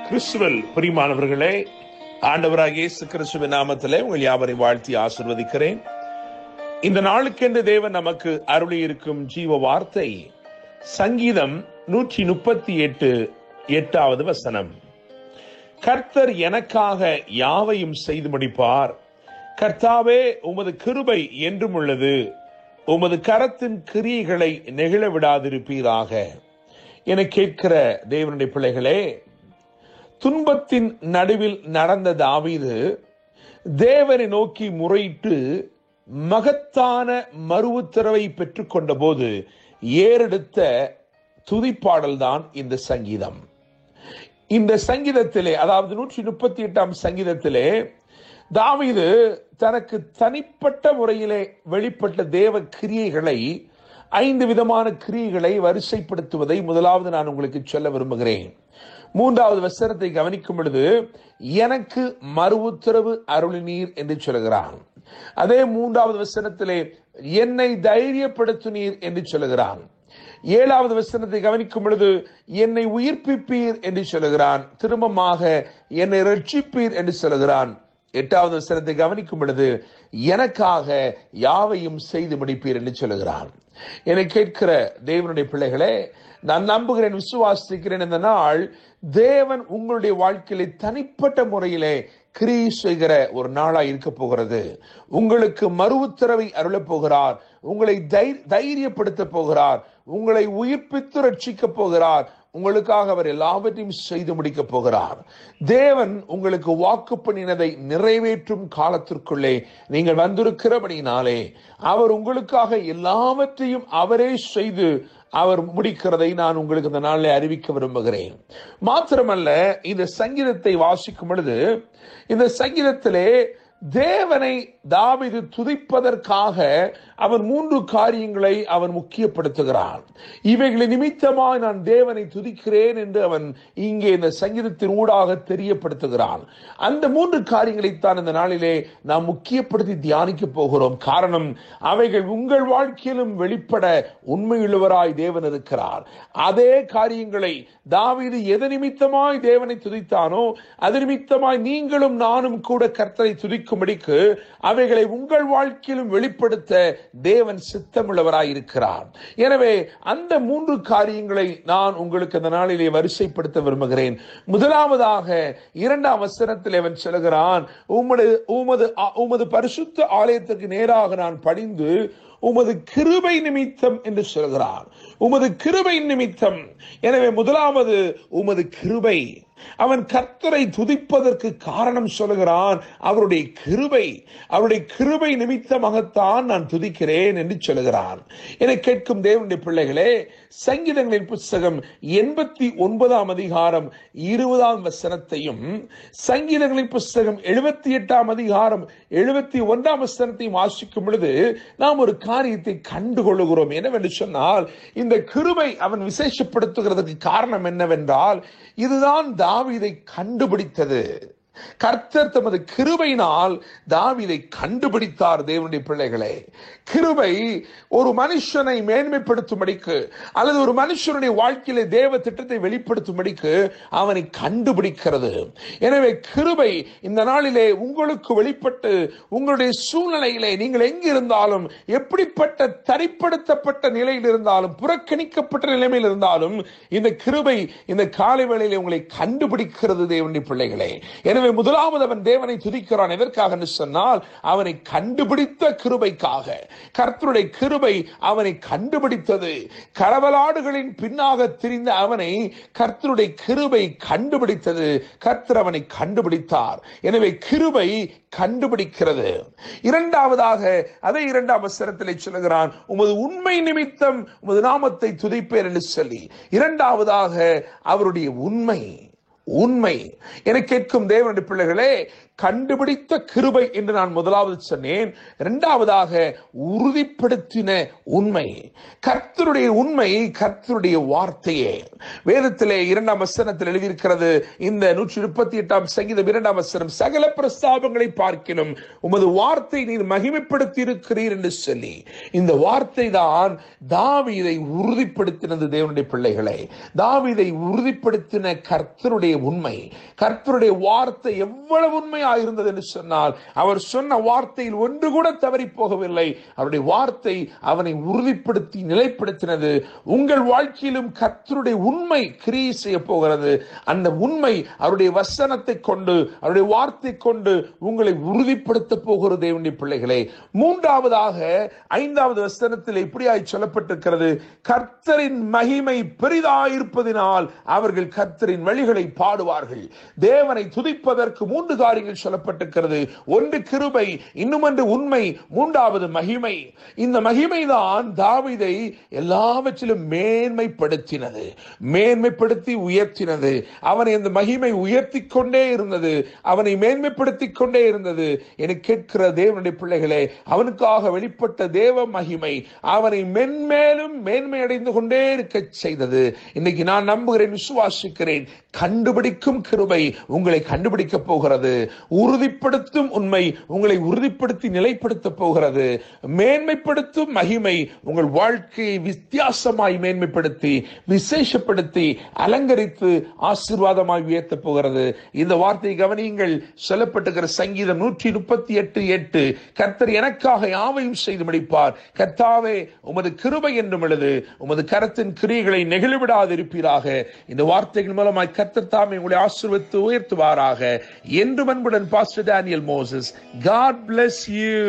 கிறிஸ்துவில் பிரியமானவர்களே, ஆண்டவராகிய இயேசு கிறிஸ்துவின் நாமத்திலே உங்கள் யாவரையும் வாழ்த்தி ஆசீர்வதிக்கிறேன். இந்த நாளுக்கென்று தேவன் நமக்கு அருளி இருக்கும் ஜீவ வார்த்தை சங்கீதம் 138 8வது வசனம். கர்த்தர் எனக்காக யாவையும் செய்து முடிப்பார். கர்த்தாவே, உமது கிருபை என்றும் உள்ளது. உமது கரத்தின் கிரியைகளை நெகிழ விடாதிருப்பீராக. என கேட்கிற தேவனுடைய பிள்ளைகளே, துன்பத்தின் நடுவில் நடந்த தாவீது தேவனை நோக்கி முறையிட்டு மகத்தான மறு உத்தரவை பெற்றுக்கொண்ட போது ஏறெடுத்த துதிப்பாடல் தான் இந்த சங்கீதம். இந்த சங்கீதத்திலே, அதாவது 138ஆம் சங்கீதத்திலே தாவீது தனக்கு தனிப்பட்ட முறையிலே வெளிப்பட்ட தேவ கிரியைகளை 5 விதமான கிரியைகளை வரிசைப்படுத்துவதை முதலாவது நான் உங்களுக்கு சொல்ல விரும்புகிறேன். 3வது வசனத்தை கவனிக்கும் பொழுது எனக்கு மறு உத்தரவு அருளினீர் என்று சொல்கிறான். அதே 3வது வசனத்திலே என்னை தைரியப்படுத்தினீர் என்று சொல்கிறான். 7வது வசனத்தை கவனிக்கும் பொழுது என்னை உயிர்ப்பிப்பீர் என்று சொல்கிறான். திரும்பமாக என்னை ரட்சிப்பீர் என்று சொல்கிறான். 8வது வசனத்தை கவனிக்கும் பொழுது எனக்காக யாவையும் செய்து முடிப்பீர் என்று சொல்கிறான். என்னை கேட்கிற தேவனுடைய பிள்ளைகளே, நான் நம்புகிறேன், விசுவாசிக்கிறேன், இந்த நாள் தேவன் உங்களுடைய வாழ்க்கையிலே தனிப்பட்ட முறையிலே கிரியை செய்கிற ஒரு நாளாய் இருக்க போகிறது. உங்களுக்கு மறு உத்தரவை அருளப் போகிறார். உங்களை தைரியப்படுத்த போகிறார். உங்களை உயிர்ப்பித்து ரட்சிக்க போகிறார். உங்களுக்காக அவர் எல்லாவற்றையும் செய்து முடிக்க போகிறார். தேவன் உங்களுக்கு வாக்கு பண்ணினதை நிறைவேற்றும் காலத்திற்குள்ளே நீங்கள் வந்திருக்கிறபடினாலே அவர் உங்களுக்காக எல்லாவற்றையும் அவரே செய்து அவர் முடிக்கிறதை நான் உங்களுக்கு இந்த நாளிலே அறிவிக்க விரும்புகிறேன். மாத்திரமல்ல, இந்த சங்கீதத்தை வாசிக்கும் பொழுது இந்த சங்கீதத்திலே தேவனை தாவீது துதிப்பதற்காக அவன் 3 காரியங்களை அவன் முக்கியப்படுத்துகிறான். இவைகளை நிமித்தமாக நான் தேவனை துதிக்கிறேன் என்று அவன் இங்கே இந்த சங்கீதத்தின் ஊடாக தெரியப்படுத்துகிறான். அந்த 3 காரியங்களைத்தான் இந்த நாளிலே நாம் முக்கியப்படுத்தி தியானிக்க போகிறோம். காரணம், அவைகள் உங்கள் வாழ்க்கையிலும் வெளிப்பட உண்மையுள்ளவராய் தேவன் இருக்கிறார். அதே காரியங்களை தாவீது எது நிமித்தமாய் தேவனை துதித்தானோ அது நிமித்தமாய் நீங்களும் நானும் கூட கர்த்தரை துதிக்கும்படிக்கு அவைகளை உங்கள் வாழ்க்கையிலும் வெளிப்படுத்த தேவன் சித்தமுள்ளவராய் இருக்கிறார். எனவே அந்த 3 காரியங்களை நான் உங்களுக்கு இந்த நாளிலே வரிசைப்படுத்த விரும்புகிறேன். முதலாவதாக 2ஆம் வசனத்தில் அவன் சொல்கிறான், உமது பரிசுத்த ஆலயத்துக்கு நேராக நான் பணிந்து உமது கிருபை நிமித்தம் என்று சொல்கிறான். உமது கிருபை நிமித்தம். எனவே முதலாவது உமது கிருபை. அவன் கர்த்தரை துதிப்பதற்கு காரணம் சொல்கிறான், அவருடைய கிருபை நிமித்தமாகத்தான் நான் துதிக்கிறேன் என்று சொல்கிறான். என கேட்கும் தேவனுடைய பிள்ளைகளே, சங்கீதங்களின் புத்தகம் 89ஆம் அதிகாரம் 20ஆம் வசனத்தையும் சங்கீதங்களின் புத்தகம் 78ஆம் அதிகாரம் 71ஆம் வசனத்தையும் வாசிக்கும் பொழுது நாம் ஒரு காரியத்தை கண்டுகொள்ளுகிறோம். என்னவென்று சொன்னால், இந்த கிருபை அவன் விசேஷப்படுத்துகிறதுக்கு காரணம் என்னவென்றால், இதுதான் தாவீதை கண்டுபிடித்தது. கர்த்தர் தமது கிருபையினால் தாவீதை கண்டுபிடித்தார். தேவனுடைய பிள்ளைகளே, கிருபை ஒரு மனுஷனை மேன்மைப்படுத்தும்படிக்கு அல்லது ஒரு மனுஷனுடைய வாழ்க்கையிலே தேவ திட்டத்தை வெளிப்படுத்தும்படிக்கு அவனை கண்டுபிடிக்கிறது. எனவே கிருபை இந்த நாளிலே உங்களுக்கு வெளிப்பட்டு உங்களுடைய சூழ்நிலையிலே நீங்கள் எங்கிருந்தாலும், எப்படிப்பட்ட தனிப்படுத்தப்பட்ட நிலையில் இருந்தாலும், புறக்கணிக்கப்பட்ட நிலைமையில் இருந்தாலும், இந்த கிருபை இந்த காலை வேளையிலே உங்களை கண்டுபிடிக்கிறது. தேவனுடைய பிள்ளைகளே, எனவே முதலாவது அவன் தேவனை துதிக்கிறான். எதற்காக என்று சொன்னால், அவனை கண்டுபிடித்த கிருபைக்காக. கர்த்தருடைய கிருபை அவனை கண்டுபிடித்தது. கரவலாடுகளின் பின்னாக திரிந்த அவனை கர்த்தருடைய கிருபை கண்டுபிடித்தது. கர்த்தர் அவனை கண்டுபிடித்தார். எனவே கிருபை கண்டுபிடிக்கிறது. இரண்டாவதாக அதே 2ஆம் வசனத்திலே சொல்கிறான், உமது உண்மை நிமித்தம் உமது நாமத்தை துதிப்பேன் என்று சொல்லி. இரண்டாவதாக அவருடைய உண்மை. என கேட்கும் தேவனுடைய பிள்ளைகளே, கண்டுபிடித்த கிருபை என்று நான் முதலாவது சொன்னேன். இரண்டாவதாக உறுதிப்படுத்தின உண்மை. கர்த்தருடைய உண்மை கர்த்தருடைய வார்த்தையே. வேதத்திலே 2ஆம் வசனத்தில் எழுதியிருக்கிறது, இந்த 138ஆம் சங்கீதம் 2ஆம் வசனம், சகல பிரஸ்தாபங்களை பார்க்கிலும் உமது வார்த்தை நீர் மகிமைப்படுத்தி இருக்கிறீர் என்று சொல்லி, இந்த வார்த்தை தான் தாவீதை உறுதிப்படுத்தினது. தேவனுடைய பிள்ளைகளை, தாவீதை உறுதிப்படுத்தின கர்த்தருடைய உண்மை, கர்த்தருடைய வார்த்தை எவ்வளவு உண்மையாக இருந்தது என்று சொன்னால், அவர் சொன்ன வார்த்தையில் ஒன்று கூட தவறி போகவில்லை. அவருடைய வார்த்தை அவனை உறுதிப்படுத்தி நிலைப்படுத்தினது. உங்கள் வாழ்க்கையிலும் கர்த்தருடைய உண்மை கிரியை செய்ய போகிறது. அந்த உண்மை அவருடைய வசனத்தை கொண்டு, அவருடைய வார்த்தை கொண்டு உங்களை உறுதிப்படுத்த போகிறது. தேவனுடைய பிள்ளைகளே, மூன்றாவதாக 5வது வசனத்தில் இப்படியாய் சொல்லப்பட்டிருக்கிறது, கர்த்தரின் மகிமை பெரிதாயிருப்பதினால் அவர்கள் கர்த்தரின் வழிகளை பாடுவார்கள். தேவனை துதிப்பதற்கு 3 காரியங்கள் சொல்லப்பட்டிருக்கிறது. ஒன்று கிருபை, இன்னுமொன்று உண்மை, மூன்றாவது மகிமை. இந்த மகிமைதான் தாவீதை எல்லாவற்றிலும் மேன்மைப்படுத்தினது, மேன்மைப்படுத்தி உயர்த்தினது. அவனை அந்த மகிமை உயர்த்தி கொண்டே இருந்தது, அவனை மேன்மைப்படுத்தி கொண்டே இருந்தது. என கேட்கிற தேவனுடைய பிள்ளைகளே, அவனுக்காக வெளிப்பட்ட தேவ மகிமை அவனை மென்மேலும் மேன்மை அடைந்து கொண்டே இருக்க செய்தது. இன்னைக்கு நான் நம்புகிறேன், விசுவாசிக்கிறேன், கண்டுபிடிக்கும் கிருபை உங்களை கண்டுபிடிக்க போகிறது. உறுதிப்படுத்தும் உண்மை உங்களை உறுதிப்படுத்தி நிலைப்படுத்த போகிறது. மேன்மைப்படுத்தும் மகிமை உங்கள் வாழ்க்கையை வித்தியாசமாய் மேன்மைப்படுத்தி விசேஷப்படுத்தி அலங்கரித்து ஆசீர்வாதமாய் உயர்த்த போகிறது. இந்த வார்த்தையை கவனியுங்கள். சொல்லப்பட்டிருக்கிற சங்கீதம் 138:8, கர்த்தர் எனக்காக யாவையும் செய்து முடிப்பார். கர்த்தாவே, உமது கிருபை என்றும் எழுது, உமது கரத்தின் கிரியைகளை நெகிழ்விடாதிருப்பீராக. இந்த வார்த்தைகள் மூலமாய் கர்த்தர் தாமே உங்களை ஆசீர்வதித்து உயர்த்துவாராக. என்று அன்புடன் pastor Daniel Moses. God bless you.